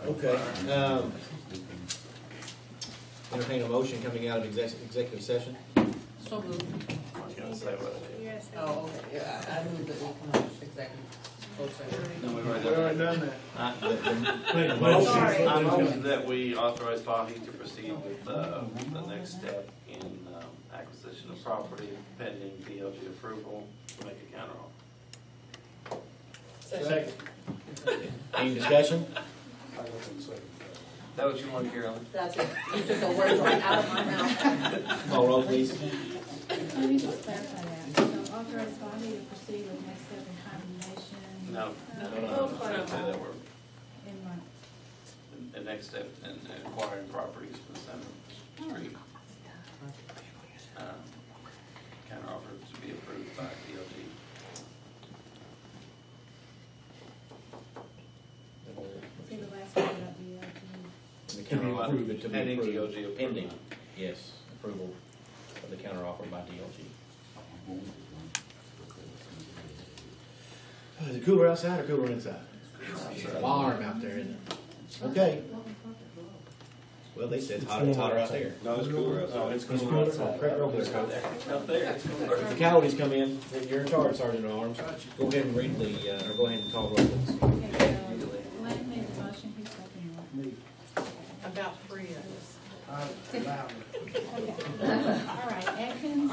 Okay. Entertain a motion coming out of executive session. So moved. I was gonna say what it is. Yes. Oh, okay, yeah, I move that we come out of executive. No, we've We already done that. I move that we authorize Bobby to proceed with the next step in acquisition of property pending DLG approval to make a counter offer. Second. Any discussion? Is that what you want, Carolyn? That's it, you took the words right out of my mouth. Call roll, please. Let me just clarify that. So authorize body to proceed with next step in condemnation. No. That we're, In what? the next step in acquiring properties for the Center Street. Counter offer to be approved by DLG. See the last one about the The counter offer to be Pending approved. DLG approval. Pending, yes, approval of the counter offer by DLG. Is it cooler outside or cooler inside? It's warm out there, isn't it? Okay. Well, they said it's hotter out there. No, it's cooler outside. It's cooler outside. Craig Robles out there. Out there, it's cooler. If the coyotes come in, then you're in charge, Sergeant at Arms. Go ahead and read the, or go ahead and call roll, please. Okay, so Glenn made the motion, who's seconding it? About three of us. Okay. All right, Atkins,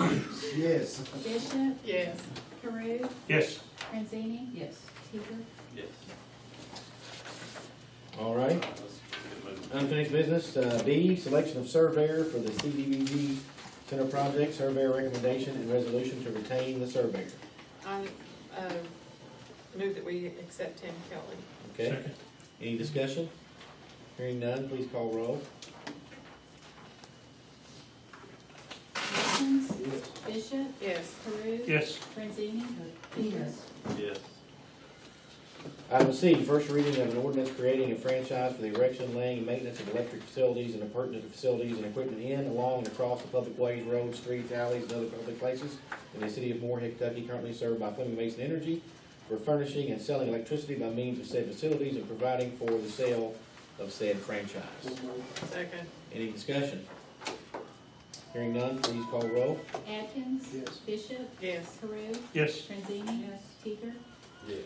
Yes. Bishop, Yes. Carew, Yes. Franzini, Yes. Teeger. Yes. All right. Let's get moving. Unfinished business, B, selection of surveyor for the CDBG Center project, surveyor recommendation and resolution to retain the surveyor. I move that we accept Tim Kelly. Okay, Second. any discussion? Hearing none, please call roll. Atkins, Bishop, Yes. Carew. Yes. Franzini, Teeger. Yes. Item C, first reading of an ordinance creating a franchise for the erection, laying, and maintenance of electric facilities and appurtenant facilities and equipment in, along, and across the public ways, roads, streets, alleys, and other public places in the city of Moorhead, Kentucky, currently served by Fleming Mason Energy, for furnishing and selling electricity by means of said facilities and providing for the sale of said franchise. Second. Any discussion? Hearing none, please call roll. Atkins. Yes. Bishop, Yes. Carew, Yes. Franzini, Teeger. Yes.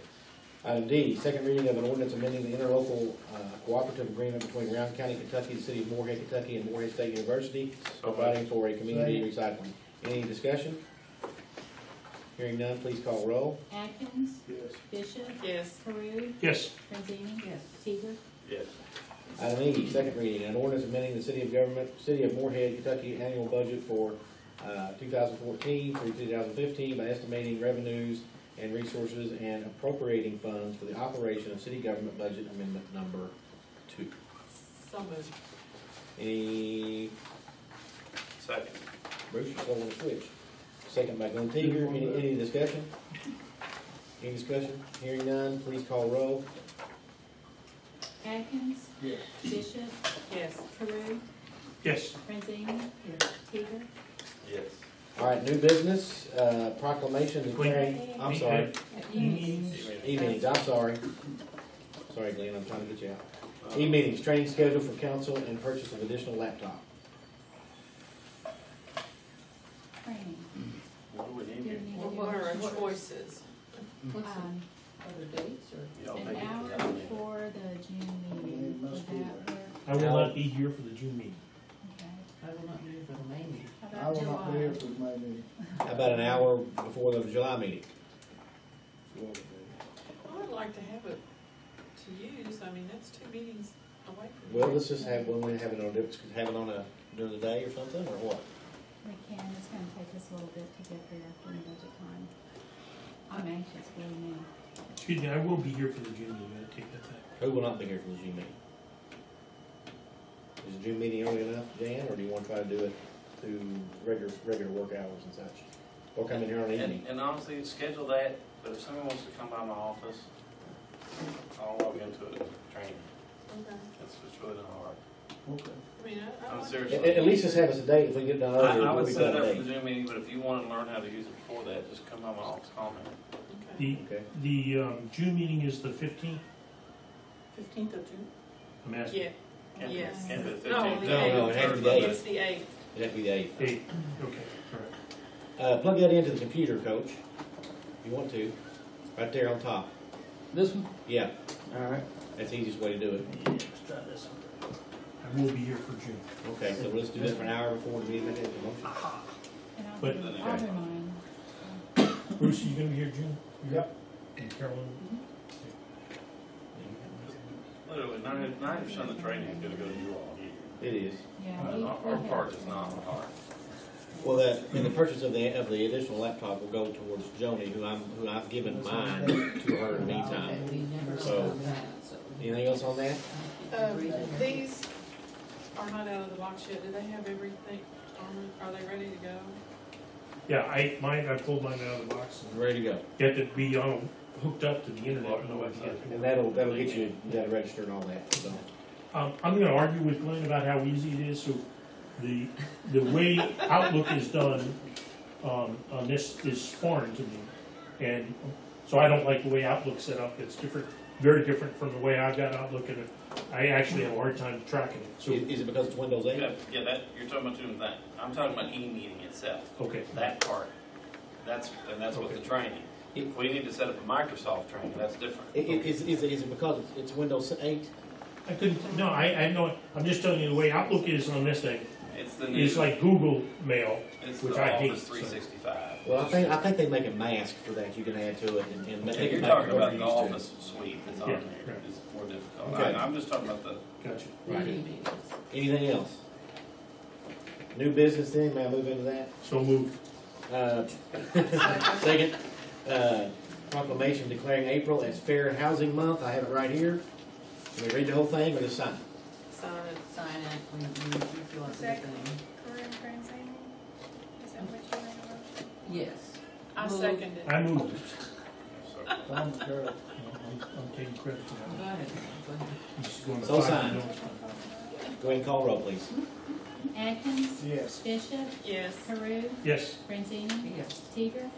Item D, second reading of an ordinance amending the interlocal cooperative agreement between Round County, Kentucky, the city of Moorhead, Kentucky, and Moorhead State University, providing for a community recycling. Any discussion? Hearing none, please call roll. Atkins, Yes. Bishop, Yes. Carew, Yes. Franzini, Yes. Teeger. Yes. Item E, second reading, an ordinance amending the city of Moorhead, Kentucky annual budget for 2014 through 2015 by estimating revenues and resources and appropriating funds for the operation of city government budget amendment number 2. So moved. Any, Second. Bruce, you still want to switch? Second by Glenn Teeger, any discussion? Any discussion? Hearing none, please call roll. Atkins, Yes. Bishop, Yes. Carew, Yes. Franzini, Teeger. Yes. All right, new business, proclamation declaring, I'm sorry, e-meetings, I'm sorry. Sorry, Glenn, I'm trying to get you out. E-meetings, training schedule for council and purchase of additional laptop. Training. What do we need Do here? you need to Well, do what are our what? choices? What's other dates or? Y'all An make it hour down there. before the June meeting, would that work? I will not be here for the June meeting. Okay. I will not be here for the May meeting. How about July? for my meeting. How about an hour before the July meeting? I would like to have it to use. I mean, that's 2 meetings away from. Well, let's just have, when we have it on a, during the day or something, or what? We can, it's gonna take us a little bit to get there during budget time. I'm anxious, believe me. Excuse me, I will be here for the June meeting. I take that back. Who will not be here for the June meeting? Is the June meeting early enough, Jan, or do you want to try to do it through regular work hours and such? Or come in here on the evening? And honestly, schedule that, but if someone wants to come by my office, I'll log into it, training. Okay. It's really not hard. Okay. I mean, I I'm like serious. At least just have us a date, if we get it done earlier, I we'll would be set it done up a for the date. Zoom meeting, but if you want to learn how to use it before that, just come by my office, call me. Okay. Okay. The June meeting is the 15th. 15th of June? I'm asking. Yeah, yes. Can't be the No, 15th. the No, it has to be the It's the 8th. It'd have to be the 8th. 8, okay, all right. Plug that into the computer, Coach, if you want to, right there on top. This one? Yeah, All right. that's the easiest way to do it. Let's try this one. I will be here for June. Okay, so let's do that for an hour before the meeting. And But- I'll do mine. Bruce, are you gonna be here June? Yep. And Carolyn? Literally, 90% of the training is gonna go to you all here. It is. Yeah. Our part is not hard. Well, and the purchase of the additional laptop will go towards Joni, who I've given mine to her in the meantime. So, anything else on that? These are not out of the box yet. Do they have everything on? Are they ready to go? Yeah, I pulled mine out of the box and Ready to go. get to be hooked up to the internet. On the website. And that'll get you registered and all that, so. I'm gonna argue with Glenn about how easy it is, so the way Outlook is done, on this is foreign to me. And so I don't like the way Outlook's set up, it's different, very different from the way I've got Outlook, and I actually have a hard time tracking it, so, Is it because it's Windows 8? Yeah, that, you're talking about doing that. I'm talking about e-meeting itself, okay. that part. That's what the training. If we need to set up a Microsoft training, that's different. Is it because it's Windows 8? I couldn't, no, I know, I'm just telling you the way Outlook is on this thing, It's the new, it's like Google Mail, it's which the I hate. Office 365. Well, I think they make a mask for that you can add to it and make Yeah, it you're make talking it about the whatever you're Office suite that's on Yeah, there. right. It's more difficult. Okay. I'm just talking about the, Gotcha. Right. Anything else? New business then, may I move into that? So moved. Second, proclamation declaring April as Fair Housing Month. I have it right here. Can we read the whole thing or just sign it? Sign it. Sign it, when you feel like Second. everything. Corinne Francine? Is that what you made a motion? Yes. I Move. second it. I moved it. Tom, Carol. I'm taking credit for that. Go ahead. Go ahead. I'm just going to So find the signed. notes. Go ahead and call roll, please. Atkins, Yes. Bishop, Yes. Peru, Yes, Francini, Yes. Teeger.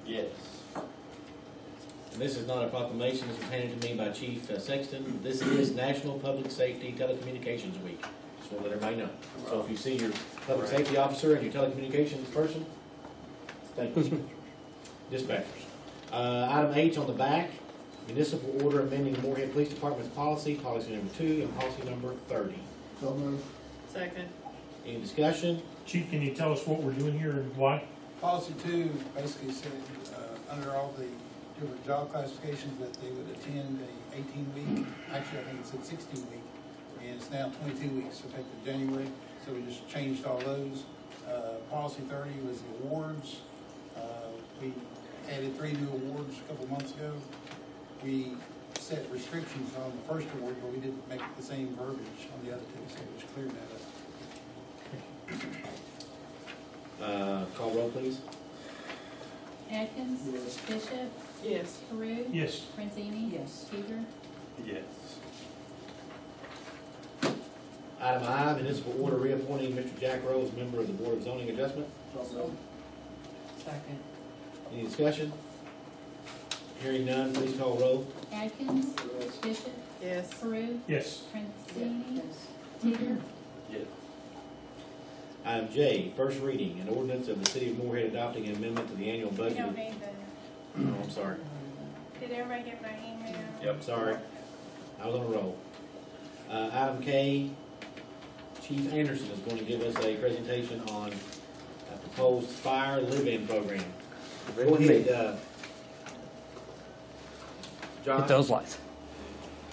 yes. And this is not a proclamation, this was handed to me by Chief Sexton. This is National Public Safety Telecommunications Week. Just want to let everybody know. So if you see your public safety officer and your telecommunications person, thank you. Dispatchers. Item H on the back, municipal order amending Moorhead Police Department's policy number 2 and policy number 30. So moved. Second. Any discussion? Chief, can you tell us what we're doing here and why? Policy 2 basically said, under all the different job classifications, that they would attend a 18-week, actually I think it said 16-week, and it's now 22 weeks, effective January, so we just changed all those. Policy 30 was the awards. We added 3 new awards a couple months ago. We set restrictions on the first award, but we didn't make the same verbiage on the other 2, so we just cleared that up. Call roll, please. Atkins, Yes. Bishop, Yes. Peru, Yes, Francini, Yes. Teeger. Yes. Item I, municipal order reappointing Mr. Jack Rose, member of the Board of Zoning Adjustment. So moved. Second. Any discussion? Hearing none, please call roll. Atkins, Yes. Bishop, Yes. Peru, yes, Francini, Yes. Teeger. Yes. Item J, first reading, an ordinance of the City of Moorhead adopting an amendment to the annual We budget. don't need that. Oh, I'm sorry. Did everybody get my email? Yep. Sorry. I was on a roll. Item K, Chief Anderson is going to give us a presentation on a proposed fire live-in program. Go ahead, John. Hit those lights.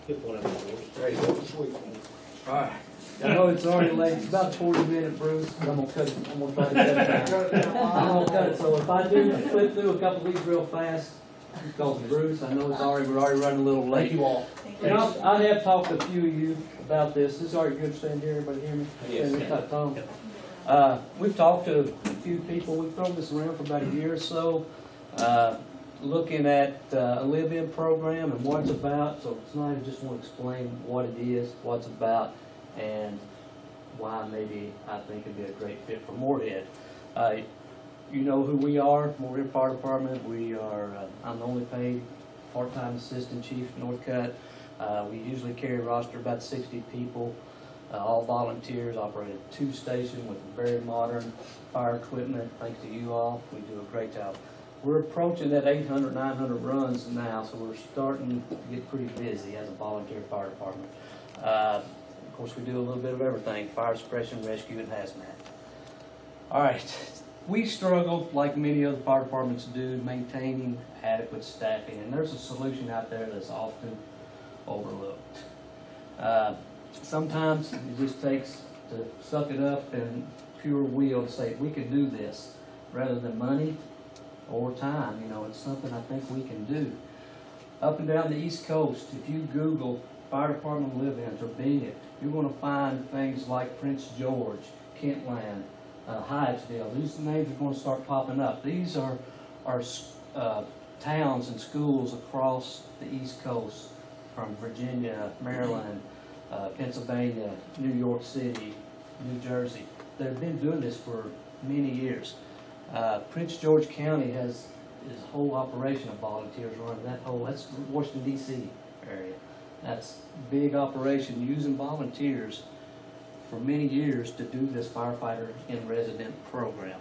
Hit one of them for us. There you go. Sweet. Alright. I know it's already late, it's about 40-minute, Bruce, but I'm gonna cut it, I'm gonna try to cut it down. I'm gonna cut it, so if I do flip through a couple of these real fast, because Bruce, I know we're already running a little late. Thank you all. And I have talked to a few of you about this. This is already good stand here, everybody hear me? Yes. Stand this Tom. We've talked to a few people, we've thrown this around for about a year or so, looking at a live-in program and what it's about. So tonight I just want to explain what it is, what it's about, and why maybe I think it'd be a great fit for Moorhead. You know who we are, Moorhead Fire Department. We are, I'm the only paid part-time assistant chief in Northcutt. We usually carry a roster of about 60 people, all volunteers, operate a 2 station with very modern fire equipment. Thanks to you all, we do a great job. We're approaching that 800, 900 runs now, so we're starting to get pretty busy as a volunteer fire department. Of course, we do a little bit of everything: fire suppression, rescue, and hazmat. All right, we struggle, like many other fire departments do, maintaining adequate staffing, and there's a solution out there that's often overlooked. Sometimes it just takes to suck it up and pure will to say, we can do this, rather than money or time. You know, it's something I think we can do. Up and down the East Coast, if you Google fire department live-ins or being you're going to find things like Prince George, Kentland, Hyattsville. These names are going to start popping up. These are towns and schools across the East Coast, from Virginia, Maryland, Pennsylvania, New York City, New Jersey. They've been doing this for many years. Prince George County has his whole operation of volunteers running that's Washington, D.C. area. That's a big operation using volunteers for many years to do this firefighter in resident program.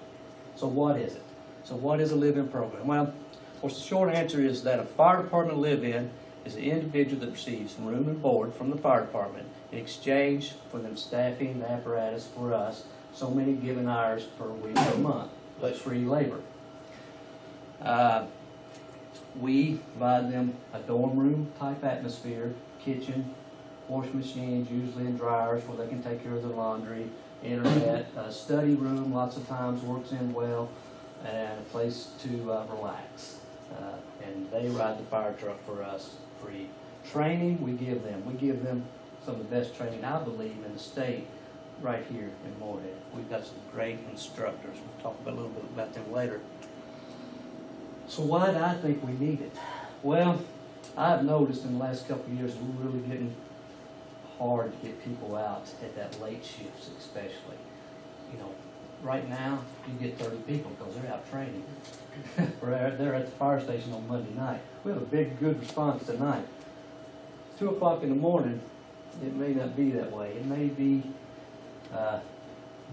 So what is it? So what is a live-in program? Well, of course, the short answer is that a fire department live-in is an individual that receives room and board from the fire department in exchange for them staffing the apparatus for us so many given hours per week or month, but free labor. We provide them a dorm room type atmosphere, kitchen, wash machines, usually in dryers where they can take care of their laundry, internet, a study room lots of times works in well, and a place to relax. And they ride the fire truck for us free. Training we give them some of the best training I believe in the state right here in Morehead. We've got some great instructors. We'll talk a little bit about them later. So why do I think we need it? Well, I've noticed in the last couple of years we're really getting hard to get people out at that late shifts especially. You know, right now you get 30 people because they're out training. They're at the fire station on Monday night. We have a big good response tonight. 2 o'clock in the morning, it may not be that way. It may be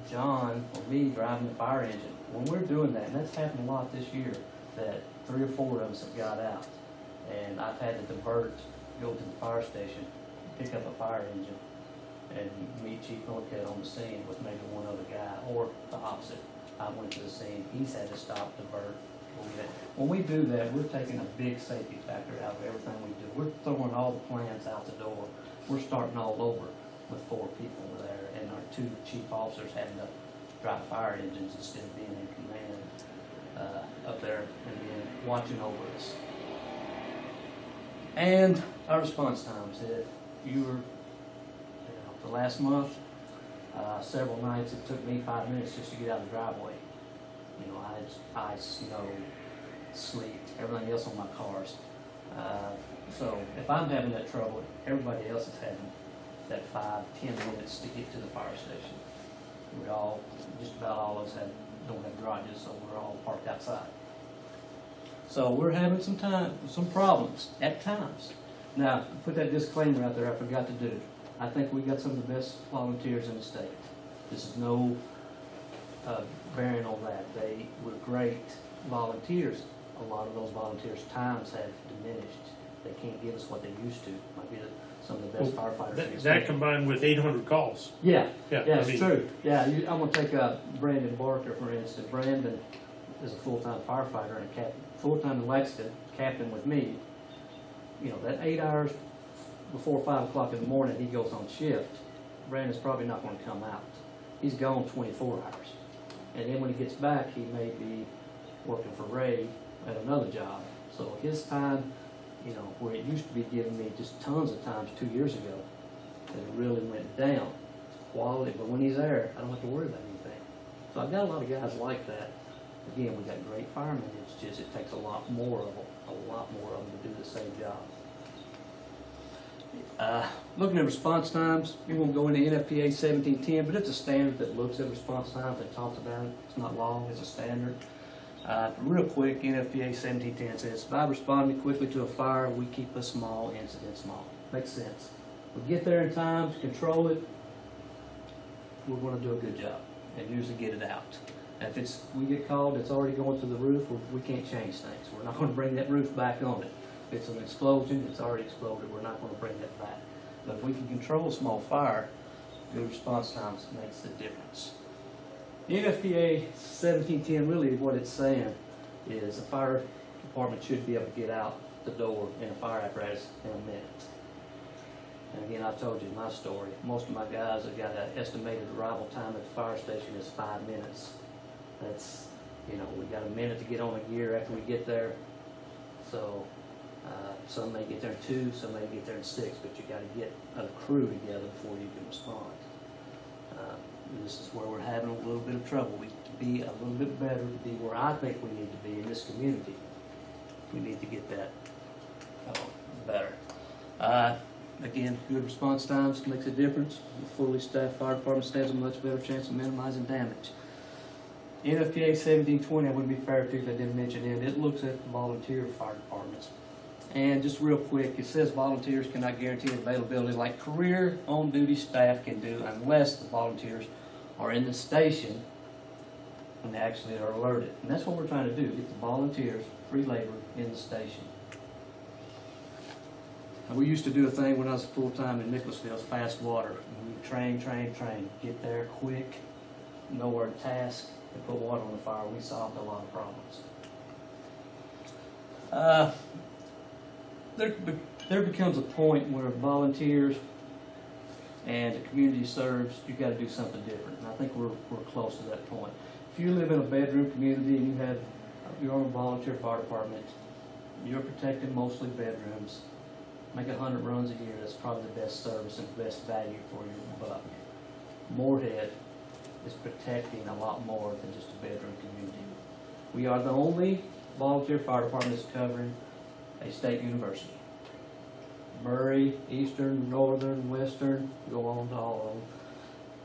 John or me driving the fire engine. When we're doing that, and that's happened a lot this year, that 3 or 4 of us have got out. And I've had to divert, go to the fire station, pick up a fire engine, and meet Chief Northcutt on the scene with maybe one other guy, or the opposite. I went to the scene, he's had to stop, divert. When we do that, we're taking a big safety factor out of everything we do. We're throwing all the plans out the door. We're starting all over with 4 people there, and our 2 chief officers having to drive fire engines instead of being in command up there and being watching over us. And our response times. If you were, the last month, several nights it took me 5 minutes just to get out of the driveway. You know, ice, snow, sleet, everything else on my cars. So if I'm having that trouble, everybody else is having that 5-10 minutes to get to the fire station. We all, just about all of us don't have garages, so we're all parked outside. So we're having some problems at times. Now, put that disclaimer out there I forgot to do. I think we got some of the best volunteers in the state. This is no bearing on that. They were great volunteers. A lot of those volunteers' times have diminished. They can't give us what they used to. Might be some of the best firefighters in the state. That combined with 800 calls. Yeah, Yeah, it's true. Yeah, I'm going to take Brandon Barker, for instance. Brandon is a full-time firefighter and a captain, full-time in Lexington, captain with me. You know, that 8 hours before 5 o'clock in the morning, he goes on shift. Brandon's probably not going to come out. He's gone 24 hours. And then when he gets back, he may be working for Ray at another job. So his time, you know, where it used to be giving me just tons of times 2 years ago, it really went down. Quality, but when he's there, I don't have to worry about anything. So I've got a lot of guys like that. Again, we got great firemen. It's just it takes a lot more of them to do the same job. Looking at response times, we won't go into NFPA 1710, but it's a standard that looks at response times and talks about it. It's not long, it's a standard. Real quick, NFPA 1710 says, by responding quickly to a fire, we keep a small incident small. Makes sense. We get there in time to control it, we're gonna do a good job and usually get it out. And if we get called, it's already going to the roof, we can't change things. We're not gonna bring that roof back on it. If it's an explosion, it's already exploded, we're not gonna bring that back. But if we can control a small fire, good response times makes the difference. The NFPA 1710, really what it's saying is a fire department should be able to get out the door in a fire apparatus in a minute. And again, I told you my story. Most of my guys have got an estimated arrival time at the fire station is 5 minutes. That's, you know, we got a minute to get on a gear after we get there. So some may get there in 2, some may get there in 6, but you got to get a crew together before you can respond. This is where we're having a little bit of trouble. We can be a little bit better to be where I think we need to be in this community. We need to get that better. Again, good response times makes a difference. A fully staffed fire department stands a much better chance of minimizing damage. NFPA 1720, I wouldn't be fair to if I didn't mention it. It looks at volunteer fire departments. And just real quick, it says volunteers cannot guarantee availability like career on-duty staff can do unless the volunteers are in the station when they actually are alerted. And that's what we're trying to do, get the volunteers, free labor, in the station. And we used to do a thing when I was full-time in Nicholasville, fast water. And we train, get there quick, know where to task, and put water on the fire. We solved a lot of problems. There becomes a point where volunteers and the community serves, you've got to do something different. And I think we're close to that point. If you live in a bedroom community and you're on a volunteer fire department, you're protecting mostly bedrooms, make 100 runs a year, that's probably the best service and best value for your buck. Moorhead is protecting a lot more than just a bedroom community. We are the only volunteer fire department that's covering a state university. Murray, Eastern, Northern, Western, go on to all of them.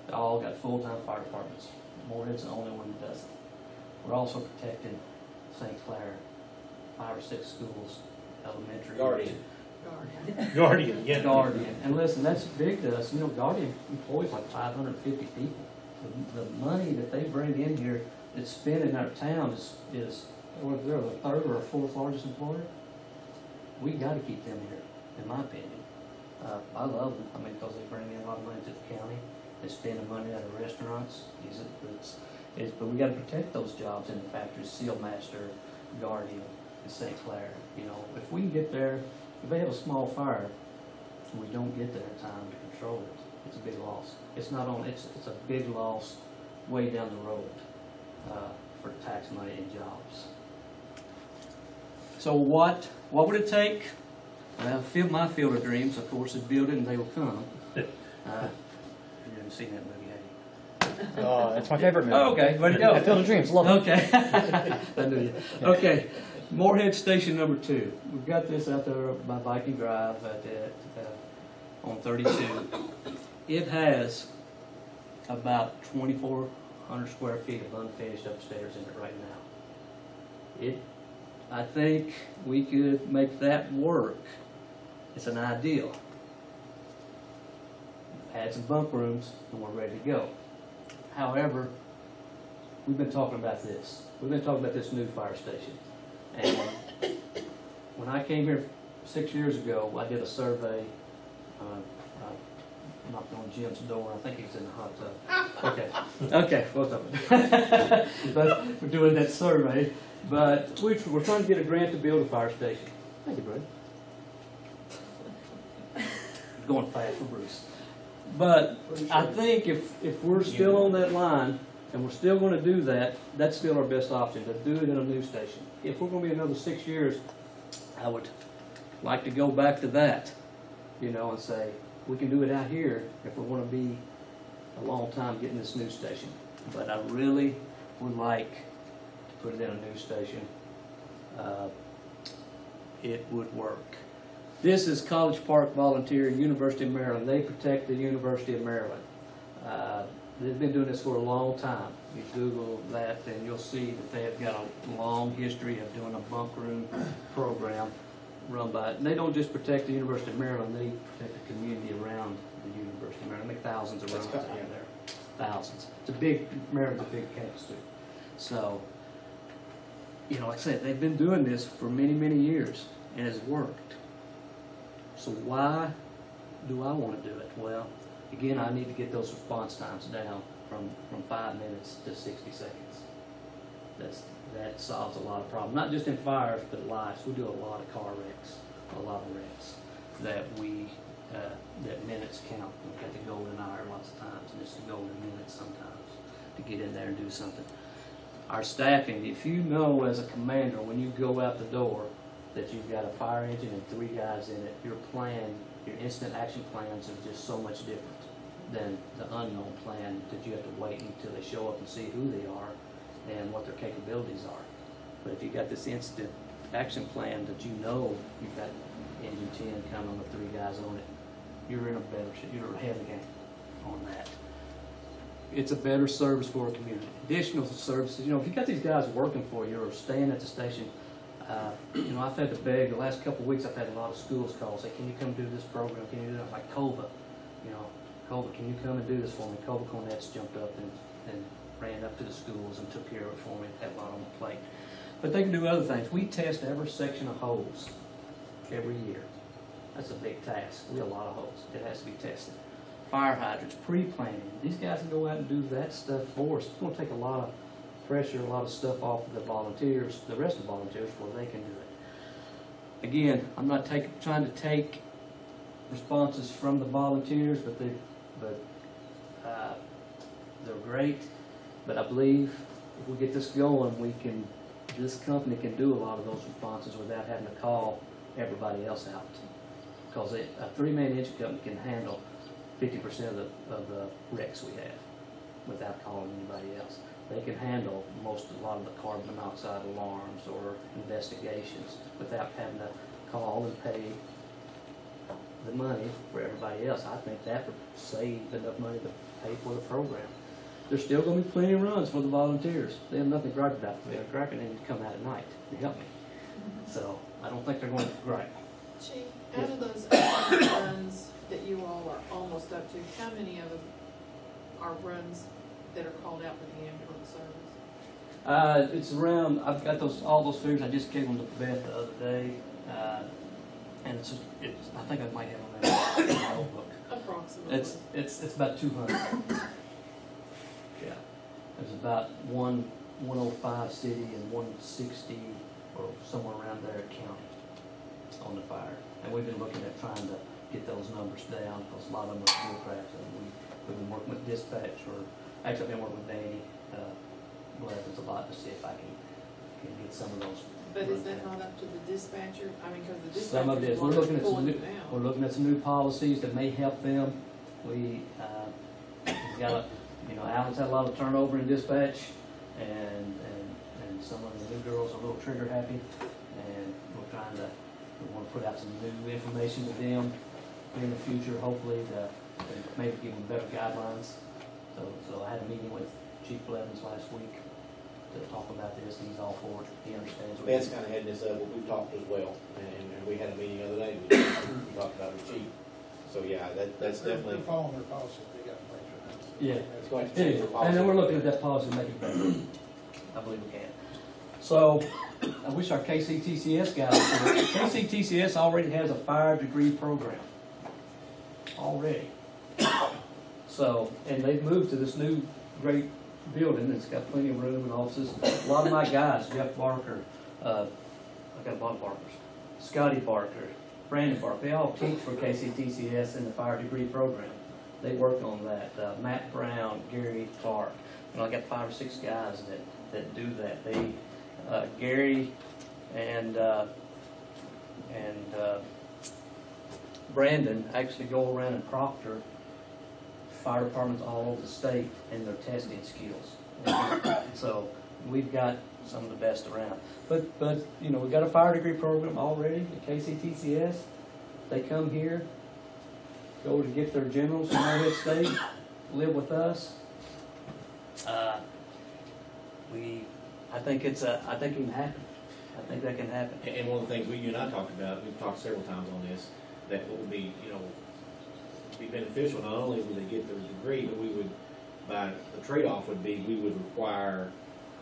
They all got full-time fire departments. Moorhead's the only one that doesn't. We're also protecting St. Clair, 5 or 6 schools, elementary. Guardian, yeah. Guardian. And listen, that's big to us. You know, Guardian employs like 550 people. The money that they bring in here that's spent in our town is what, they're the 3rd or 4th largest employer. We got to keep them here, in my opinion. I love them. I mean, because they bring in a lot of money to the county. They spend the money out of restaurants. But we got to protect those jobs in the factories. Seal Master, Guardian, and St. Clair. You know, if we can get there, if they have a small fire, and we don't get there in time to control it, it's a big loss. It's not only it's a big loss way down the road for tax money and jobs. So what would it take? My field of dreams, of course, is build it and they will come. You haven't seen that movie, have you? That's my favorite movie. Oh, okay, where'd it go? Field of Dreams, love it. Okay. I knew you. Okay, Moorhead Station number 2. We've got this out there by Viking Drive on 32. It has about 2,400 square feet of unfinished upstairs in it right now. I think we could make that work. It's an ideal. Add some bunk rooms and we're ready to go. However, we've been talking about this. We've been talking about this new fire station. And when I came here 6 years ago, I did a survey. Knocked on Jim's door. I think he's in the hot tub. Okay, both of them. But we're doing that survey. But we're trying to get a grant to build a fire station. Thank you, Bruce. Going fast for Bruce. But I think if we're still on that line and we're still going to do that, that's still our best option, to do it in a new station. If we're going to be another 6 years, I would like to go back to that, you know, and say, we can do it out here if we want to be a long time getting this new station. But I really would like to put it in a new station. It would work. This is College Park Volunteer, University of Maryland. They protect the University of Maryland. They've been doing this for a long time. You Google that and you'll see that they have got a long history of doing a bunk room program. run by it. And they don't just protect the University of Maryland, they protect the community around the University of Maryland. They make thousands of runs out there. Thousands. It's a big, Maryland's a big campus too. So, you know, like I said, they've been doing this for many, many years and it's worked. So why do I want to do it? Well, again, I need to get those response times down from 5 minutes to 60 seconds. That solves a lot of problems, not just in fires, but lives. We do a lot of car wrecks, a lot of wrecks that that minutes count. We've got the golden hour lots of times, and it's the golden minutes sometimes to get in there and do something. Our staffing, if you know as a commander when you go out the door that you've got a fire engine and 3 guys in it, your plan, your instant action plans are just so much different than the unknown plan that you have to wait until they show up and see who they are and what their capabilities are. But if you've got this instant action plan that you know you've got engine 10 coming with 3 guys on it, you're in a better, you're ahead of the game on that. It's a better service for a community. Additional services, you know, if you got these guys working for you or staying at the station, you know, I've had to beg, the last couple of weeks I've had a lot of schools call, say, can you come do this program, can you do that? Like Cova, you know, Cova, can you come and do this for me? Cova Cornet's jumped up and ran up to the schools and took care of it for me, had a lot on the plate. But they can do other things. We test every section of hose every year. That's a big task. We have a lot of hose. It has to be tested. Fire hydrants, pre-planning. These guys can go out and do that stuff for us. It's going to take a lot of pressure, a lot of stuff off of the volunteers, the rest of the volunteers, where they can do it. Again, I'm not trying to take responses from the volunteers, but they're great. But I believe if we get this going, this company can do a lot of those responses without having to call everybody else out. Because a 3-man engine company can handle 50% of the wrecks we have without calling anybody else. They can handle a lot of the carbon monoxide alarms or investigations without having to call and pay the money for everybody else. I think that would save enough money to pay for the program. There's still going to be plenty of runs for the volunteers. They have nothing to gripe about. They're griping and come out at night and help me. So I don't think they're going to gripe. Chief, out of those runs that you all are almost up to, how many of them are runs that are called out for the ambulance service? It's around, I've got all those figures, I just gave them to Beth the other day, and it's I think I might have them in my notebook. Approximately. It's about 200. Yeah, there's about 105 city and 160 or somewhere around there county on the fire, and we've been looking at trying to get those numbers down because a lot of them are bureaucrats, and we've been working with dispatch, or actually I've been working with Danny Blevins a lot to see if I can get some of those. But is that not up to the dispatcher? I mean, because the dispatcher Some of it is. is We're looking at some pulling new, it down. we're looking at some new policies that may help them. We've got, you know, Alan's had a lot of turnover in dispatch, and some of the new girls are a little trigger happy, and we want to put out some new information to them in the future, hopefully to maybe give them better guidelines. So I had a meeting with Chief Blevins last week to talk about this, and he's all for it. He understands. Ben's kind of heading this up, but we've talked as well, and we had a meeting the other day, we talked about it with Chief. So yeah, that's definitely. They're following their policy they got in place right now. So Yeah. It's going to It change is. the policy. And then we're looking at that policy and make it better. I believe we can. So I wish our KCTCS guys would. KCTCS already has a fire degree program. Already. So, and they've moved to this new great building. It's got plenty of room and offices. A lot of my guys, Jeff Barker, I've got a lot of Barkers, Scotty Barker, Brandon Barker, they all teach for KCTCS in the fire degree program. They work on that. Matt Brown, Gary Clark. And I got 5 or 6 guys that do that. They, Gary and Brandon actually go around and proctor fire departments all over the state in their testing skills. So we've got some of the best around. But you know, we've got a fire degree program already at KCTCS. They come here, go to get their generals from Morehead State, live with us. I think it can happen. I think that can happen. And one of the things you and I talked about, we've talked several times on this, that what would be, be beneficial, not only would they get their degree, but we would, the trade-off would be, we would require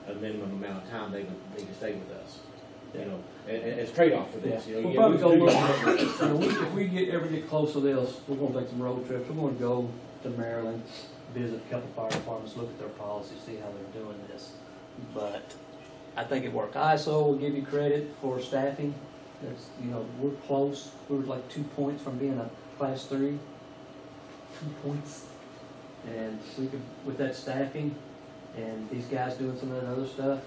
a minimum amount of time they could stay with us. As trade-off for this, We'll probably go look, if we ever get close to this, we're gonna take some road trips, we're gonna go to Maryland, visit a couple fire departments, look at their policies, see how they're doing this. But I think it worked. ISO will give you credit for staffing. That's, we're close. We were like 2 points from being a class 3. 2 points. And we could, with that staffing and these guys doing some of that other stuff,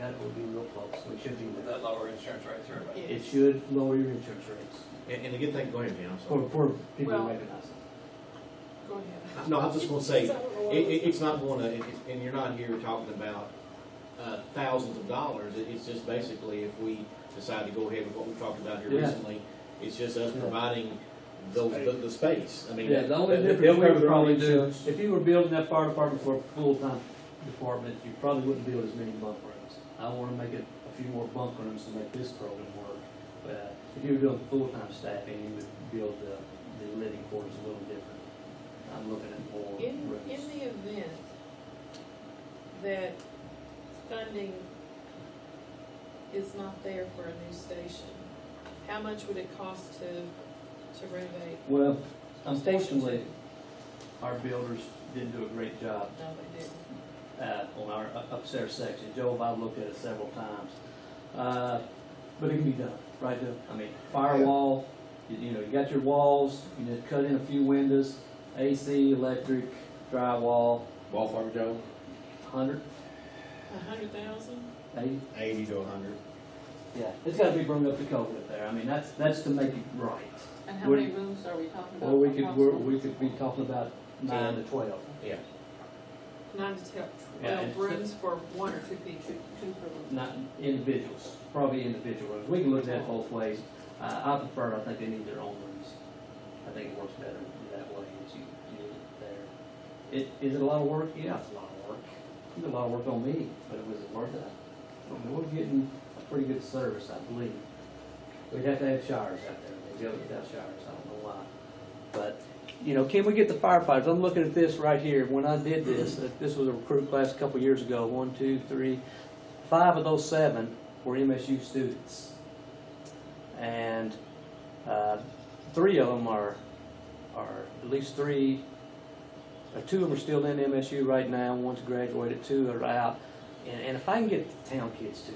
we'll be real close. We should be there. That lower insurance rates or everybody? It should lower your insurance rates. And the good thing, go ahead, Jan, I'm sorry. For people Well, who recognize it. Go ahead. No, I was just gonna say, it's not gonna, and you're not here talking about thousands of dollars. It's just basically if we decide to go ahead with what we talked about here Yeah. recently, it's just us Yeah. providing the space. I mean, Yeah, the only difference we would probably do, if you were building that fire department for a full-time department, you probably wouldn't build as many bunk rooms. I wanna make it a few more bunk rooms to make this program work. But if you were doing full-time staffing, you would build the living quarters a little different. I'm looking at more In rooms. the event that funding is not there for a new station, how much would it cost to renovate? Well, unfortunately, our builders didn't do a great job No, they didn't. on our upstairs section. Joe and I looked at it several times. But it can be done, right? I mean, firewall, you got your walls, you just cut in a few windows, AC, electric, drywall, ballpark, Joe, 100, 100,000? 80. 80 to 100. Yeah, it's gotta be brought up to code up there. I mean, that's to make it right. And how Would- many rooms are we talking about? Or we approximately? could be talking about 9 to 12. Yeah. 9 to 12 Yeah, and- rooms for 1 or 2 people? Two per room. Not individuals, probably individual rooms. We can look at it both ways. I think they need their own rooms. I think it works better that way, as you do it there. Is it a lot of work? Yeah, it's a lot of work. It's a lot of work on me, but it was worth it. I mean, we're getting a pretty good service, I believe. We'd have to have showers out there. They go without showers, I don't know why. But, can we get the firefighters? I'm looking at this right here. When I did this, this was a recruit class a couple years ago. 1, 2, 3, 5 of those 7 were MSU students. And 3 of them are at least 3, 2 of them are still in MSU right now. One's graduated, 2 are out. And if I can get the town kids too,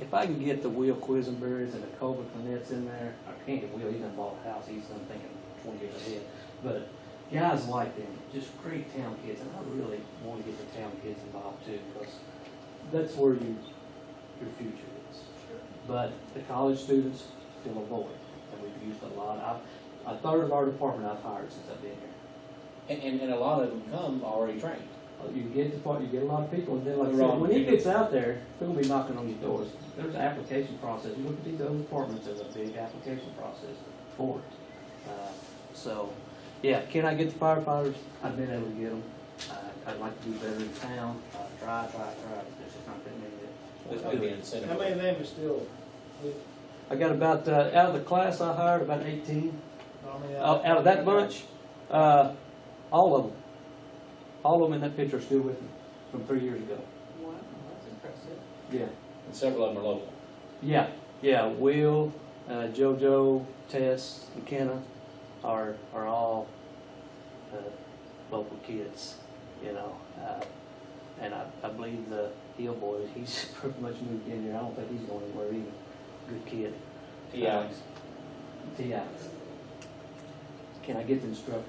if I can get the Will Quisenberries and the Colbert Cornettes in there, I can't get Will, he's done bought a house, he's done thinking 20 years ahead. But guys like them, just great town kids, and I really want to get the town kids involved too, because that's where your future is. But the college students fill a void, and we've used a lot. A third of our department I've hired since I've been here. And a lot of them come already trained. You get a lot of people, and then like I Right. said, when he gets out there, they're gonna be knocking on your doors. There's an application process. You look at these other departments, there's a big application process for it. So, yeah, can I get the firefighters? I've been able to get them. I'd like to do better in town. Try. There's just not that many that There's do maybe it. an incentive. How many of them are still with, I got about, out of the class I hired, about 18. how many Out of that bunch, all of them. All of them in that picture are still with me from 3 years ago. Wow, that's impressive. Yeah. And several of them are local. Yeah. Will, JoJo, Tess, McKenna are all local kids, and I believe the Hill boy, he's pretty much moved in here. I don't think he's going anywhere either. Good kid. T. Alex. Can I get the instructor?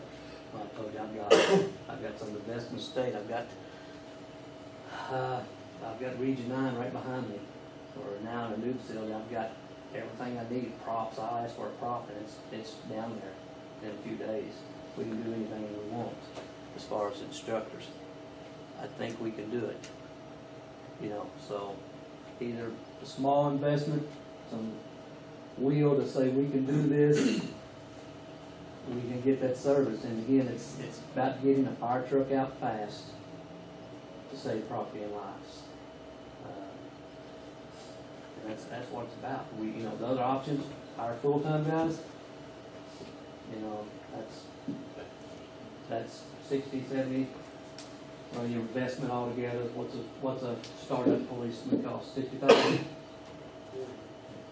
Well, I told you I've got some of the best in the state. I've got Region 9 right behind me. Or now in a new facility, I've got everything I need. Props, I asked for a prop, and it's down there in a few days. We can do anything we want as far as instructors. I think we can do it. So either a small investment, some will to say we can do this, we can get that service. And again, it's about getting a fire truck out fast to save property and lives. that's what it's about. We, the other options, hire full-time guys, that's 60, 70, your investment altogether, what's a startup policeman cost, 60,000?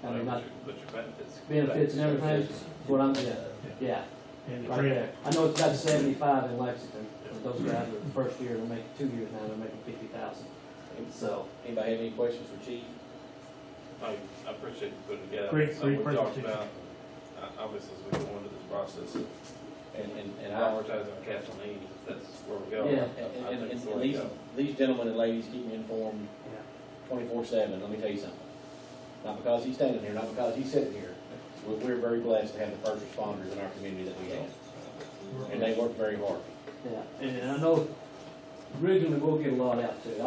I mean, not But your benefits. benefits and everything, what I'm, yeah, And the right there. I know it's got 75 in Lexington, but those guys are the first year, they're making 2 years now, they're making 50,000. So, Anybody have any questions for Chief? I appreciate you putting together. Great something we talked presentation. about, obviously, as we go into this process of And prioritizing our capital needs, if that's where we go. Yeah. I think it's the and way to go. these gentlemen and ladies keep me informed yeah. 24/7, let me tell you something. Not because he's standing here, not because he's sitting here. We're very blessed to have the first responders in our community that we have. And they work very hard. Yeah, and I know originally we'll get a lot out too.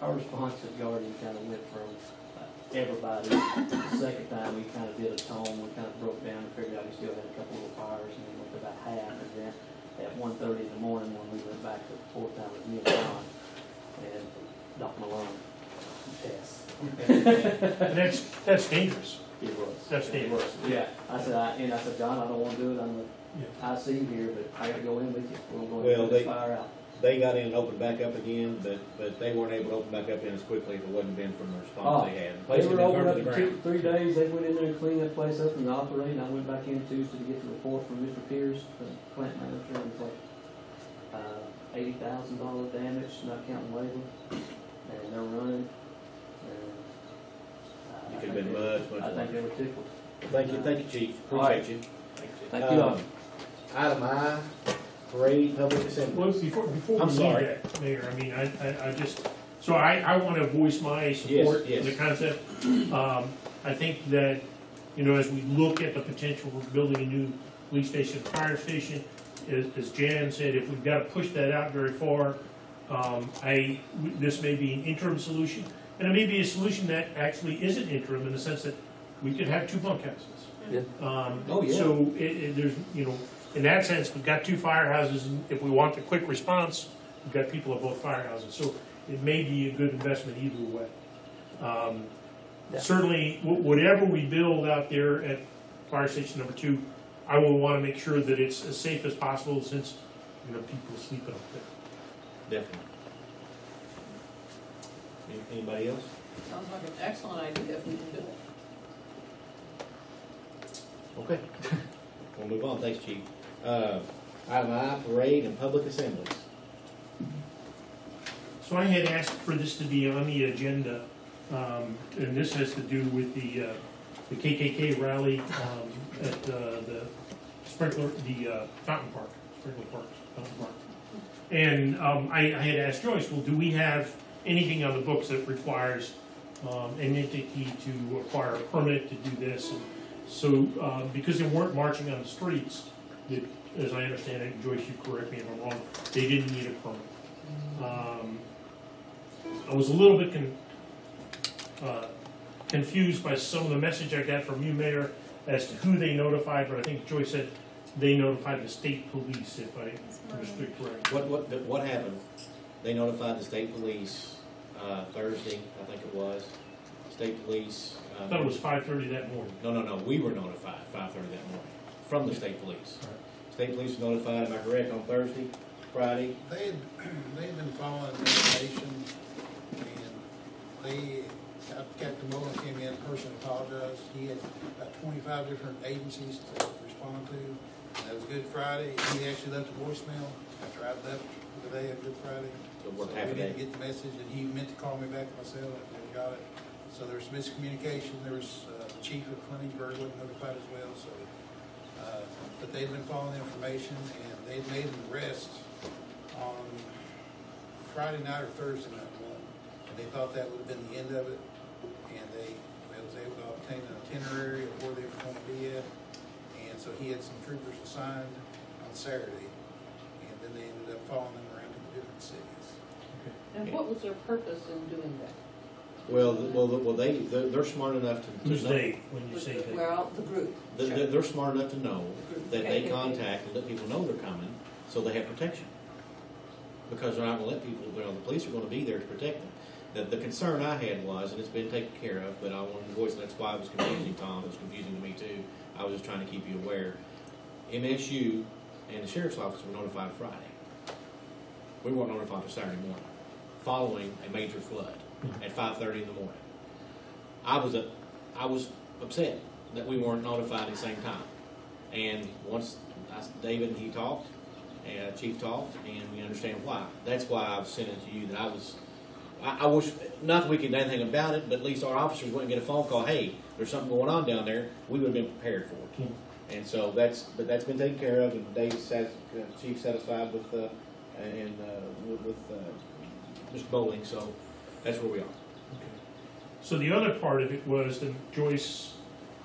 Our response to Guardian kind of went from everybody. The second time we kind of did a tone, we kind of broke down and figured out we still had a couple of fires, and then went to about half. And then at 1:30 in the morning when we went back to the fourth time with me and John and Doc Malone. Yes. And that's dangerous. It was. That's dangerous. Yeah. I said, John, I don't want to do it. I'm the Yeah. IC here, but I got to go in with you. We're going Well, to put this fire out. They got in and opened back up again, but they weren't able to open back up in as quickly if it wasn't been from the response they had. The place They had were been open burned up to the for ground. 3 days. They went in there and cleaned that place up and operated. I went back in Tuesday to get the report from Mr. Pierce, the plant manager, and it's like $80,000 damage, not counting labor. And they're running. And, It could have been much, I much think they worse. were tickled. Thank you, Chief. All right. Appreciate you. Thank you all. Item I, parade, public assembly. Well, before we I'm leave sorry. that, Mayor, I mean, I just, so I want to voice my support Yes, for the yes. concept. I think that, as we look at the potential for building a new police station, fire station, as Jan said, if we've got to push that out very far, this may be an interim solution, and it may be a solution that actually isn't interim in the sense that we could have 2 bunkhouses. Yeah. Oh, yeah. So there's, in that sense, we've got 2 firehouses, and if we want the quick response, we've got people at both firehouses. So it may be a good investment either way. Yeah. Certainly, whatever we build out there at fire station number 2, I will want to make sure that it's as safe as possible since, people sleeping up there. Definitely. Anybody else? Sounds like an excellent idea if we can do it. Okay. We'll move on. Thanks, Chief. Item I, parade and public assemblies. So I had asked for this to be on the agenda, and this has to do with the KKK rally at the Fountain Park, Fountain Park. And I had asked Joyce, well, do we have anything on the books that requires an entity to acquire a permit to do this? And so, because they weren't marching on the streets, as I understand it, Joyce, you correct me if I'm wrong, they didn't need a permit. I was a little bit confused by some of the message I got from you, Mayor, as to who they notified, but I think Joyce said they notified the state police, if I understood correctly. What happened? They notified the state police Thursday, I think it was. State police. I thought it was 5:30 that morning. No. We were notified 5:30 that morning from the state police. Right. State police were notified, am I correct, on Thursday, Friday? They had been following the information, and Captain Mullen came in, personally apologized. He had about 25 different agencies to respond to. And that was Good Friday. He actually left a voicemail after I left for the day of Good Friday. So it So worked half a we didn't day. get the message, and he meant to call me back myself, and never got it. So there was miscommunication. There was the chief of Flemingsburg wasn't notified as well. So, but they'd been following the information, and they'd made an arrest on Friday night or Thursday night, one. And they thought that would have been the end of it, and they was able to obtain an itinerary of where they were going to be at. And so he had some troopers assigned on Saturday, and then they ended up following them around to the different cities. And what was their purpose in doing that? Well, they're smart enough to Who's know. they, when you say they? Well, the group. They're smart enough to know that they Okay. contact and let people know they're coming, so they have protection. Because they're not gonna let people, the police are gonna be there to protect them. The concern I had was, and it's been taken care of, but I wanted to voice, and that's why it was confusing, Tom, it was confusing to me too. I was just trying to keep you aware. MSU and the sheriff's office were notified Friday. We weren't notified until Saturday morning, following a major flood at 5:30 in the morning. I was upset that we weren't notified at the same time. And once David and he talked, and Chief talked, and we understand why. That's why I've sent it to you, that I wish, not that we could do anything about it, but at least our officers wouldn't get a phone call, hey, there's something going on down there, we would have been prepared for it. And so that's been taken care of, and David's Chief satisfied with, Mr. Bowling, so that's where we are. So the other part of it was that Joyce,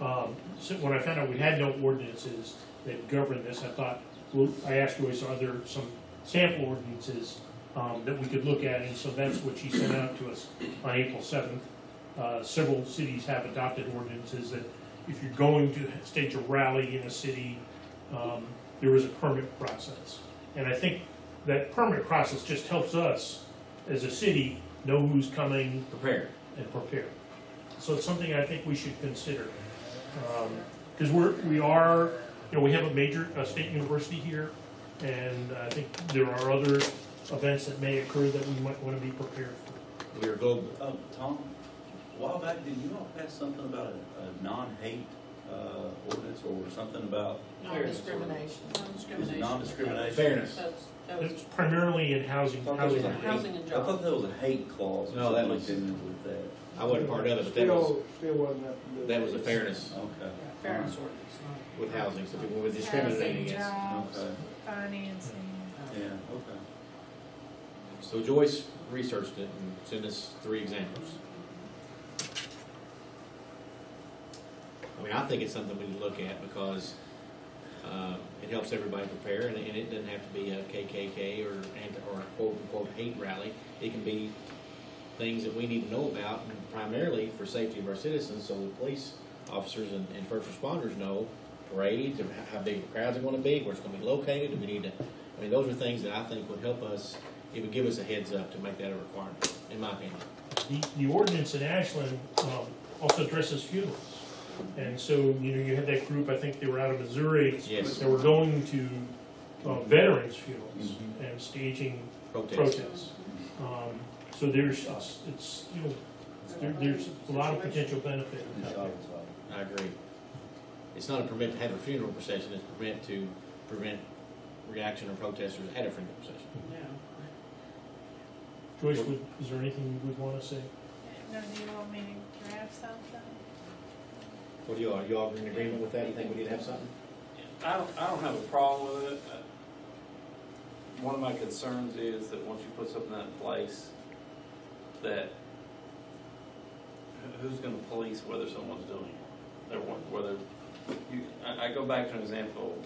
so when I found out we had no ordinances that govern this, I thought, well, I asked Joyce, are there some sample ordinances that we could look at? And so that's what she sent out to us on April 7th. Several cities have adopted ordinances that if you're going to stage a rally in a city, there is a permit process. And I think that permit process just helps us as a city know who's coming and prepare. So it's something I think we should consider. Because we have a major state university here, and I think there are other events that may occur that we might want to be prepared for. We are global. Tom, a while back, did you all pass something about a non-hate ordinance or something about Non-discrimination. non-discrimination? Fairness. It's primarily in housing. Housing and I jobs. thought there was a hate clause. No, that was- with that. I wasn't part of it, but Still wasn't up to that was a fairness Okay. Fairness ordinance. with housing, so people were discriminating Housing, against. jobs, Okay. financing. Yeah. Okay. So Joyce researched it and sent us 3 examples. I mean, I think it's something we need to look at because it helps everybody prepare, and it doesn't have to be a KKK or a quote-unquote hate rally. It can be things that we need to know about, and primarily for safety of our citizens, so the police officers and first responders know parades, and how big the crowds are going to be, where it's going to be located. Do we need to? I mean, those are things that I think would help us. It would give us a heads up to make that a requirement, in my opinion. The ordinance in Ashland also addresses funerals. And so, you had that group, I think they were out of Missouri. Yes. They were going to veterans funerals and staging protests. So there's a lot of potential benefit. I agree. It's not a permit to have a funeral procession, it's a permit to prevent reaction or protesters at a funeral procession. Joyce, is there anything you would want to say? No, do you want me to draft something? What do you all in agreement with that? You think we need to have something? I don't have a problem with it. One of my concerns is that once you put something in place, that who's going to police whether someone's doing it? I go back to an example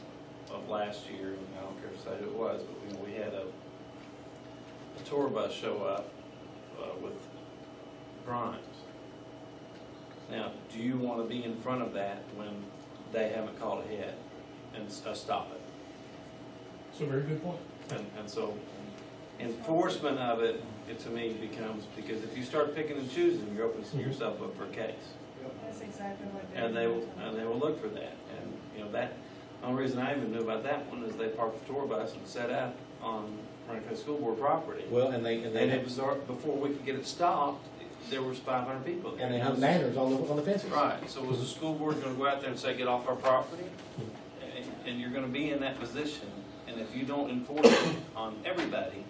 of last year, and I don't care to say who it was, but we had a tour bus show up with Grimes. Now, do you want to be in front of that when they haven't called ahead and stop it? It's a very good point. And so enforcement of it, to me, becomes, because if you start picking and choosing, you're opening yourself up for a case. That's exactly what they're And they will look for that. And, that, the only reason I even knew about that one is they parked the tour bus and set up on Rankin School Board property. Well, and it was, before we could get it stopped, there was 500 people there. And they hung banners on the fences. Right, so was the school board gonna go out there and say, get off our property? And you're gonna be in that position, and if you don't enforce it on everybody,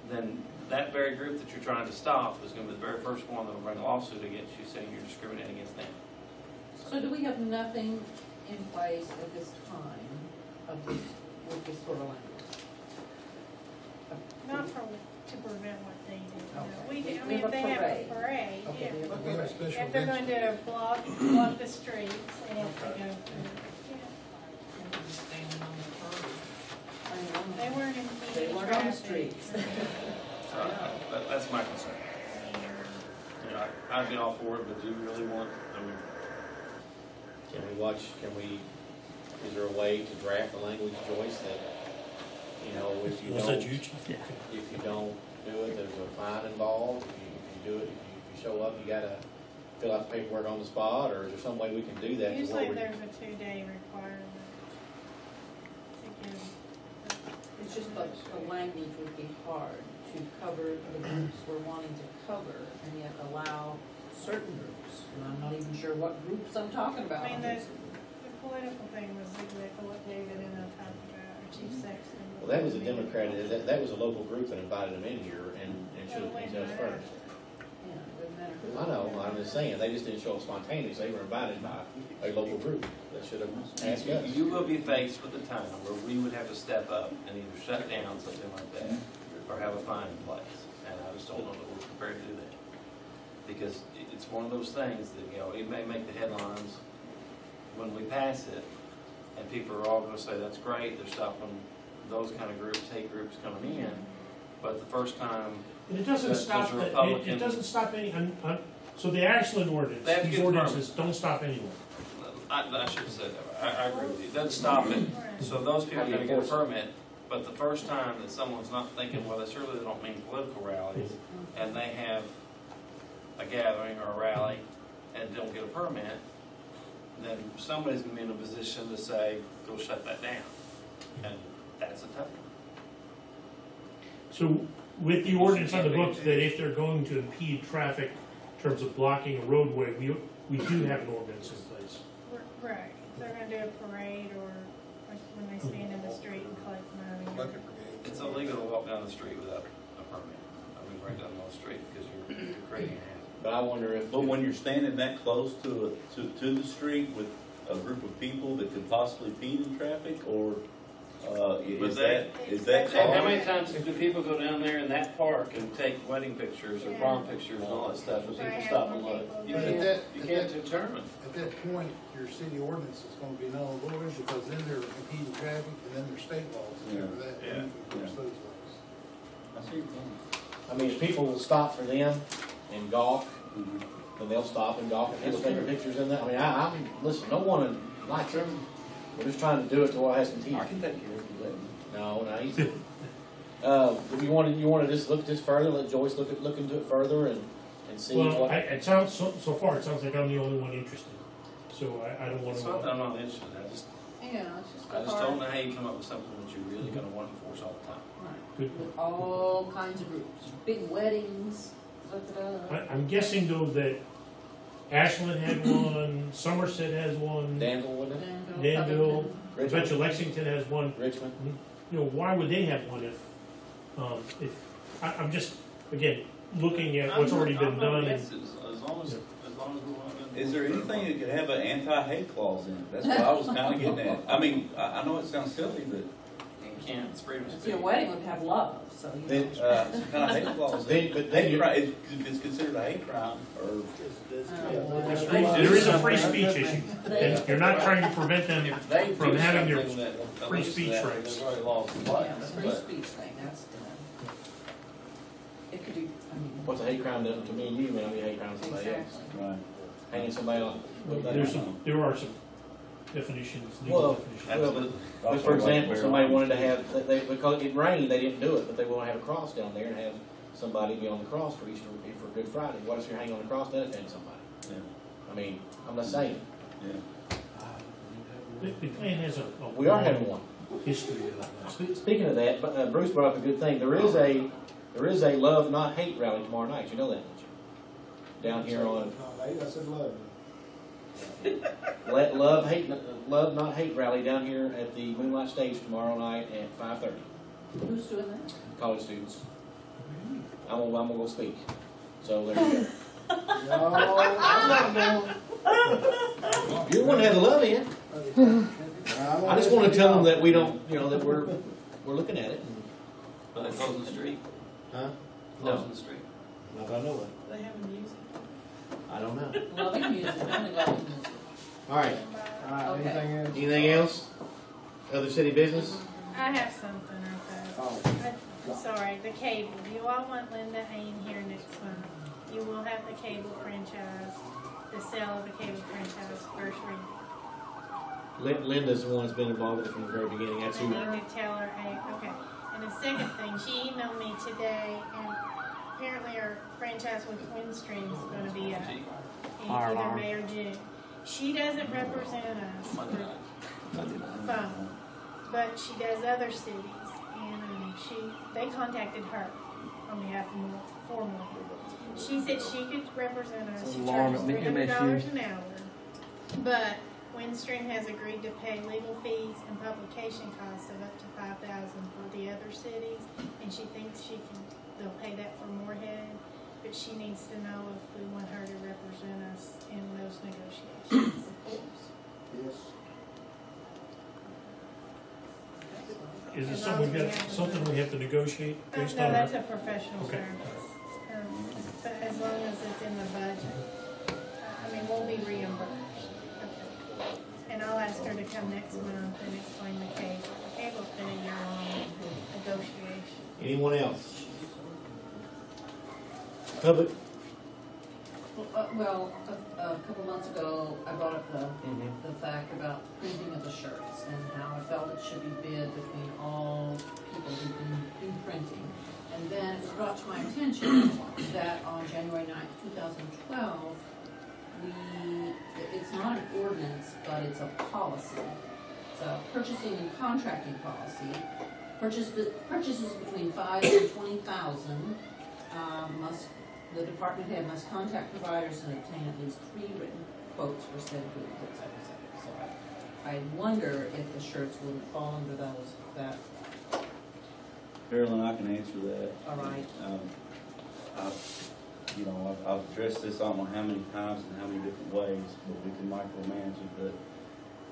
then that very group that you're trying to stop is gonna be the very first one that'll bring a lawsuit against you saying you're discriminating against them. So do we have nothing in place at this time with this sort of language? Not to prevent what they do. No. Okay. We if they have a parade, Okay, yeah. But we have a special If they're event. going to block the streets, they have to go through. They weren't impeding They weren't on the traffic. streets. That's my concern. I'd be all for it, but do you really want, is there a way to draft the language, Joyce, that, if you Was that don't, you, Chief? Yeah. if you don't do it, there's a fine involved. If you do it, if you show up, you gotta fill out the paperwork on the spot, or is there some way we can do that? to Usually where we- there's a 2-day requirement to give. It's just the language would be hard to cover the groups we're wanting to cover and yet allow certain groups. And I'm not even sure what groups I'm talking about. I mean, the political thing was exactly what David and I talked about, or Chief Sexton. Well, that was a Democrat, that was a local group that invited them in here and should have been us first. Yeah, it doesn't matter who. I know, I'm just saying, they just didn't show up spontaneous, they were invited by a local group that should have asked us. You will be faced with a time where we would have to step up and either shut down something like that or have a fine in place. And I just don't know that we're prepared to do that. Because it's one of those things that, you know, it may make the headlines when we pass it, and people are all gonna say, that's great, they're stopping those kind of groups, hate groups coming in. But the first time, And it doesn't Does stop, a it Republican- doesn't stop any, so the Ashland ordinance, They have to these get ordinances don't stop anyone. I should have said that, I agree with you, it doesn't stop it, so those people are gonna get a permit. But the first time that someone's not thinking, well, they surely don't mean political rallies, and they have a gathering or a rally and don't get a permit, then somebody's gonna be in a position to say, go shut that down. And that's a tough one. So with the ordinance on the books, that if they're going to impede traffic in terms of blocking a roadway, we do have an ordinance in place. Right, if they're gonna do a parade or like when they stand in the street and collect money. Bucket brigade. It's illegal to walk down the street without a permit. I mean, right down the street, because you're creating a hazard. But I wonder if. But when you're standing that close to the street with a group of people that could possibly impede in traffic, or is that How called? many times do people go down there in that park and take wedding pictures or prom pictures and all that stuff, and people stop and look? You But can't determine. At that point, your city ordinance is gonna be null and void, because then they're impeding traffic, and then there's state laws that cover that. Yeah. and enforce those laws. I see your point. I mean, if people will stop for them and gawk, then they'll stop and gawk, and people take their pictures in that. I mean, listen, no one likes them. We're just trying to do it to where it has some teeth. I can take care of you No, he's. If you want to just look at this further, let Joyce look into it further and see Well, what. it sounds, so far, it sounds like I'm the only one interested. So I don't want It's not that to. I'm not interested, Yeah, it's just I just hard. don't know how you come up with something that you're really gonna want to enforce all the time. Right. Good. With all kinds of groups, big weddings, da-da-da. I'm guessing though that Ashland had one, Somerset has one, Danville, wouldn't it? Danville, I bet Richmond. you Lexington has one. Richmond. You know, why would they have one if, I'm just, again, looking at what's already been done. As long as we want to. Is there anything that could have an anti-hate clause in it? That's what I was kind of getting at. I mean, I know it sounds silly, but You can't, it's freedom of Your speech. wedding would have love, so you Then, know. some kind of hate clause. But then you. It's considered a hate crime, or There is a free speech issue, and you're not trying to prevent them If they do from having their something that free alleviates speech that, rights. There's already laws in place, Yeah, the free but speech thing, that's, it could do, I mean. What's a hate crime to me and you, man? I mean, hate crime to somebody else. Exactly. right. Hanging somebody on. there are some definitions, legal Well, definitions. absolutely. But for example, somebody wanted to have, because it rained, they didn't do it, but they want to have a cross down there and have somebody be on the cross for Easter, for Good Friday. What if you're hanging on the cross, that offends somebody? Yeah, I mean, I'm not saying. yeah. The plan has a We are having one. history of that. Speaking of that, but Bruce brought up a good thing. There is a love not hate rally tomorrow night. You know that, don't you? Down here on I said love. love not hate rally down here at the Moonlight Stage tomorrow night at 5:30. Who's doing that? College students. I'm gonna go speak. So there you go. No, I'm not going. You're the one that had the love in. I just want to tell them that we don't, that we're looking at it. Are they closing the street? Huh? Closing the street. Not that I know of. They have music. I don't know. Loving music, only loving music. All right. Okay. Anything else? Anything else? Other city business? I have something else. I'm sorry, the cable. You all want Linda Hain here next month. You will have the cable franchise, the sale of the cable franchise first reading. Linda's the one that's been involved with it from the very beginning. That's I who. need to tell her, okay. And the second thing, she emailed me today, and apparently our franchise with Windstream is going to be up in either May or June. She doesn't represent us for phone, but she does other cities, and they contacted her on behalf of formally. She said she could represent us. She charges $300 an hour, but Windstream has agreed to pay legal fees and publication costs of up to $5,000 for the other cities, and she thinks they'll pay that for Moorhead, but she needs to know if we want her to represent us in those negotiations. Yes. Is it something we have to negotiate based No, on? that's a professional Okay. service. But as long as it's in the budget, we'll be reimbursed. Okay. And I'll ask her to come next month and explain the cable. The cable's been a year-long negotiation. Anyone else? Public? Well, a couple months ago, I brought up the fact about printing of the shirts and how I felt it should be bid between all people who can do printing. And then it was brought to my attention that on January 9th, 2012, it's not an ordinance, but it's a policy. It's a purchasing and contracting policy. Purchases between $5,000 and $20,000 the department head must contact providers and obtain at least 3 written quotes for said goods, etc. So I wonder if the shirts would fall under that. Carolyn, I can answer that. All right. I've addressed this I don't know how many times and how many different ways, but we can micromanage it.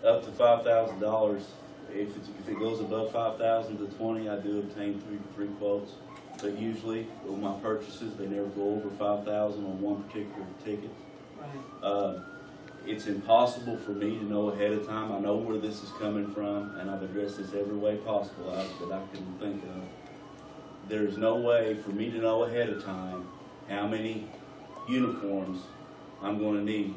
But up to $5,000, if it goes above $5,000 to 20, I do obtain three quotes. But usually, with my purchases, they never go over $5,000 on one particular ticket. Right. It's impossible for me to know ahead of time. I know where this is coming from, and I've addressed this every way possible that I can think of. There's no way for me to know ahead of time how many uniforms I'm going to need,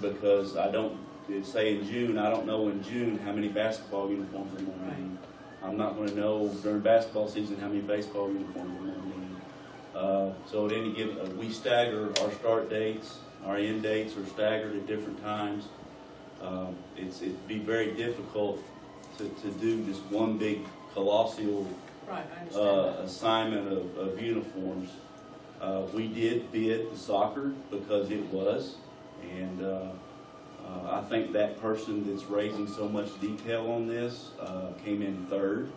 because I don't. Say in June, I don't know in June how many basketball uniforms I'm going to need. I'm not going to know during basketball season how many baseball uniforms I'm going to need. So at any given, we stagger our start dates, our end dates are staggered at different times. It'd be very difficult to do just one big colossal assignment of uniforms. We did bid the soccer because it was, and I think that person that's raising so much detail on this came in third.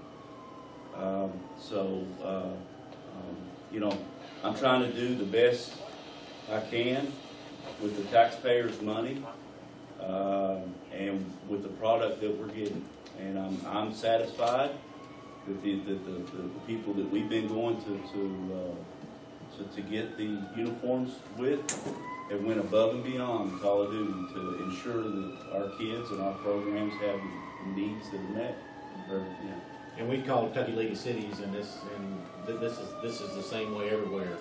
I'm trying to do the best I can with the taxpayers' money and with the product that we're getting. And I'm satisfied with the people that we've been going to get the uniforms with. It went above and beyond Call of Duty to ensure that our kids and our programs have the needs that are met. And we call it Kentucky League of Cities, and this is the same way everywhere.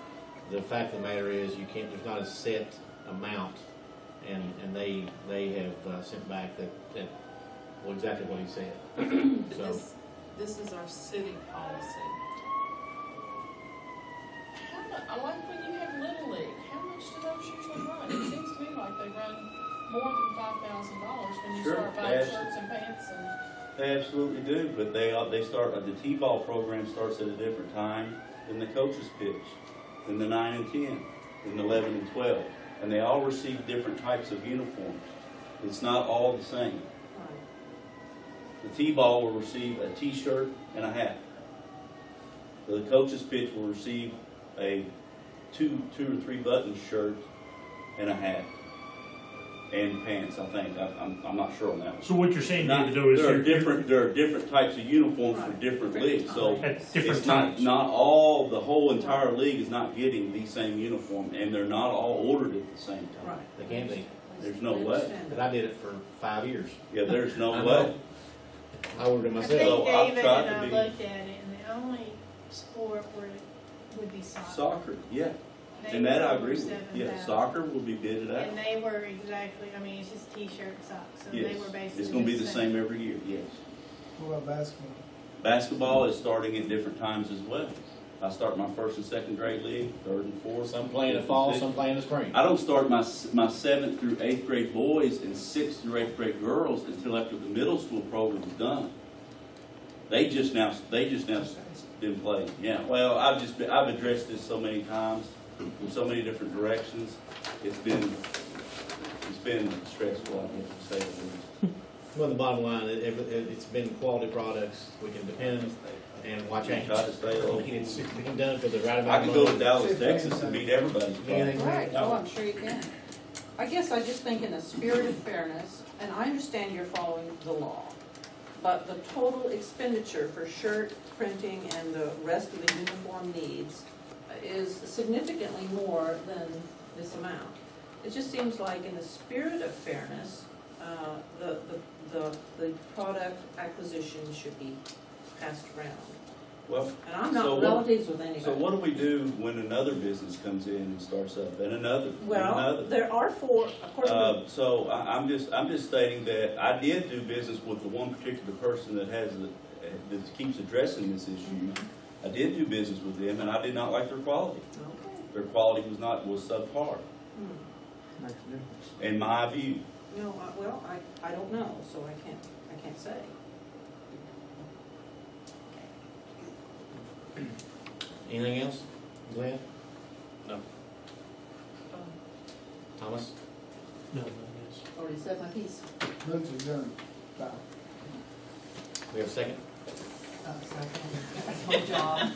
The fact of the matter is, there's not a set amount, and they have sent back that exactly what he said. So This is our city policy. I like when you have Little League. How much do those usually run? It seems to me like they run more than $5,000 when you start buying shirts and pants and. They absolutely do, but they start. The T-ball program starts at a different time than the coaches pitch, than the 9 and 10, than 11 and 12, and they all receive different types of uniforms. It's not all the same. The T-ball will receive a T-shirt and a hat. The coaches pitch will receive a two or three button shirt and a hat and pants. I think I'm not sure on that one. So what you're saying, David, though, is there are different types of uniforms for different leagues. So at different it's times. not all the whole entire league is not getting the same uniform, and they're not all ordered at the same time. Right. they can't be. There's no way. But I did it for 5 years. Yeah, there's no I way. know. I ordered it I myself. think So I've David tried and to I be- looked at it, and the only sport where it would be soccer. Soccer, yeah. They And that were I over agree with. Yeah, 7,000. soccer will be bidded out. And they were exactly, it's just t-shirt, socks, so Yes, they were basically it's going to be the same every year. Yes. What about basketball? Basketball is starting at different times as well. I start my first and second grade league, third and fourth. Some play in the fall, some play in the spring. I don't start my 7th through 8th grade boys and 6th through 8th grade girls until after the middle school program is done. They just now been playing. Yeah, well, I've addressed this so many times in so many different directions. It's been stressful, I guess, to say the least. Well, the bottom line, it's been quality products, we can depend, and watch change. Try to stay low. I mean, it's been done for the right I amount can of go money. to Dallas, Texas and meet everybody's Anything? problem. Right, oh, I'm sure you can. I guess I just think in the spirit of fairness, and I understand you're following the law, but the total expenditure for shirt, printing, and the rest of the uniform needs is significantly more than this amount. It just seems like in the spirit of fairness, the product acquisition should be passed around. Well, And I'm So not what- relatives with anybody. so what do we do when another business comes in and starts up, and another, and Well, another? there are four, of course, So I'm just stating that I did do business with the one particular person that that keeps addressing this issue. I did do business with them, and I did not like their quality. okay. Their quality was subpar, Hmm. in my view. No, I don't know, so I can't say. Anything else, Glenn? No. Thomas? No, yes. Already said my piece. Move to adjourn. Bye. We have a second? That's my job.